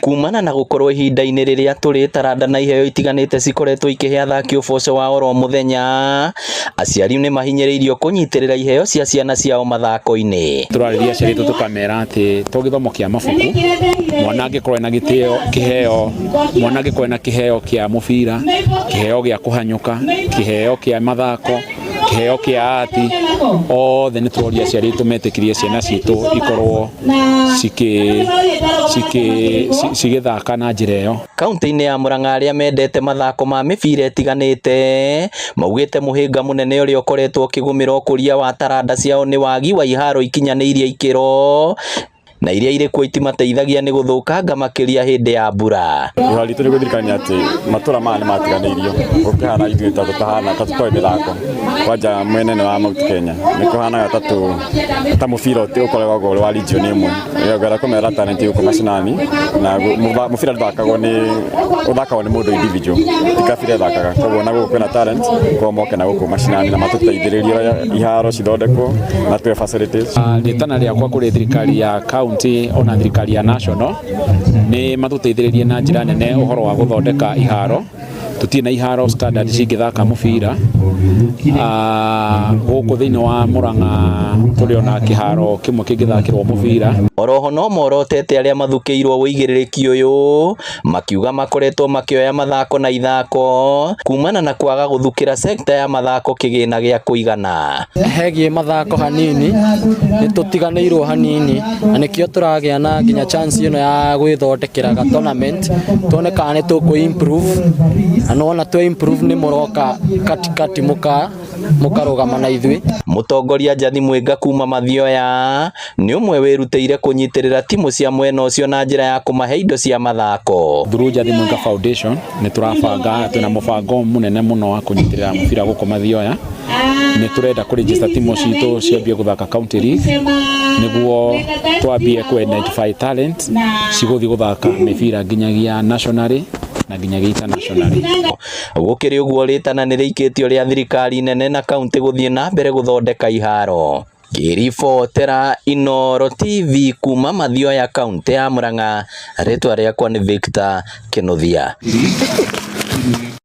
Kumana na gukorwo ihinda-inĩ rĩrĩa tũrĩ taranda na iheo itiganĩte cikoretwo ikĩhe athaki ũboco wa oro mũthenya, aciari nĩ mahinyĩrĩirio kũnyitĩrĩra iheo cia ciana ciao mathako-inĩ. Tũrarĩria aciari aitũ tũkamera atĩ to gĩthomo kĩa mabuku, mwana angĩkorwo ena kĩheo, mwana angĩkorwo ena kĩheo kĩa mũbira, kĩheo gĩa kũhanyũka, kĩheo kĩa mathako, kĩheo kĩa ati, othe nĩ tũroria aciari aitũ metĩkĩrie ciana citũ ikorwo cigĩthaka na njĩra ĩyo. Kaunti-inĩ ya Murang'a arĩa mendete mathako ma mĩbira ĩtiganĩte maugĩte mũhĩnga mũnene ũrĩa ũkoretwo ũkĩgũmĩra ũkũria wa taranda ciao nĩ wagi wa iharo ikinyanĩirie ikĩro na iria irĩ kuo itimateithagia nĩ gũthũkanga makĩria hĩndĩ ya mbura. Ũhari tũrĩ gũthirikania atĩ matũra maya nĩ matiganĩirio gũkĩhana ithuĩ tahana tũtoĩ mĩthako kwanja mwena wa Mount Kenya nĩ kũhanaga ta mũbira ũkoragwo ũrĩ wa region ĩmwe yogera kũmera talent yuko mashinani na mũbira thakagwo nĩ mũndũ individual tikabira thakaga koguo na gũkũ kwĩna talent kwa moke na gũkũ mashinani na matũteithĩrĩrie iharo cithondekwo na tuwe facilities. Rĩtana rĩakwa kũrĩ thirikari ya ona thirikari ya national nĩ matũteithĩrĩrie na njĩra nene ũhoro wa gũthondeka iharo. Tutirĩ na iharo standard cingĩthaka mũbira gũkũ thĩinĩ wa Murang'a tũrĩ ona kĩharo kĩmwe kĩngĩthakĩrwo mũbira. Oroho no morotete arĩa mathukĩirwo wĩigĩrĩrĩki ũyũ makiuga makoretwo makĩoya mathako na ithako kumana na kwaga gũthukĩra sekta ya mathako kĩgĩna gĩa kũigana. Hegie mathako hanini nĩ tũtiganĩirwo hanini na nĩkĩo tũragĩa na nginya chance ĩno ya gwĩthondekera tournament tuone kana nĩ tũkũ improve na ona tũ improve nĩ mũroka katikati mũkarũgama na ithuĩ. Mũtongoria Njathi Mwenga kuma Mathioya nĩ ũmwe wĩrutĩire kũnyitĩrĩra timu cia mwena ũcio na njĩra ya kũmahe indo cia mathako. Through Njathi Mwenga Foundation nĩ tũrabanga twĩna mũbango mũnene mũno wa kũnyitĩrĩra mũbira gũkũ Mathioya. Nĩ tũrenda kũregister timu citũ ciambie gũthaka county league nĩguo twambie ku identify talent cigũthiĩ gũthaka mĩbira nginyagia nationally na nginyagia internationally. Gũkĩrĩ ũguo rĩtana nĩ rĩikĩtio rĩa thirikari nene na kaunti gũthiĩ na mbere gũthondeka iharo. Kĩribotera Inooro TV kuma Mathioya kaunti ya Murang'a, rĩtwa rĩakwa nĩ Victor Kĩnuthia.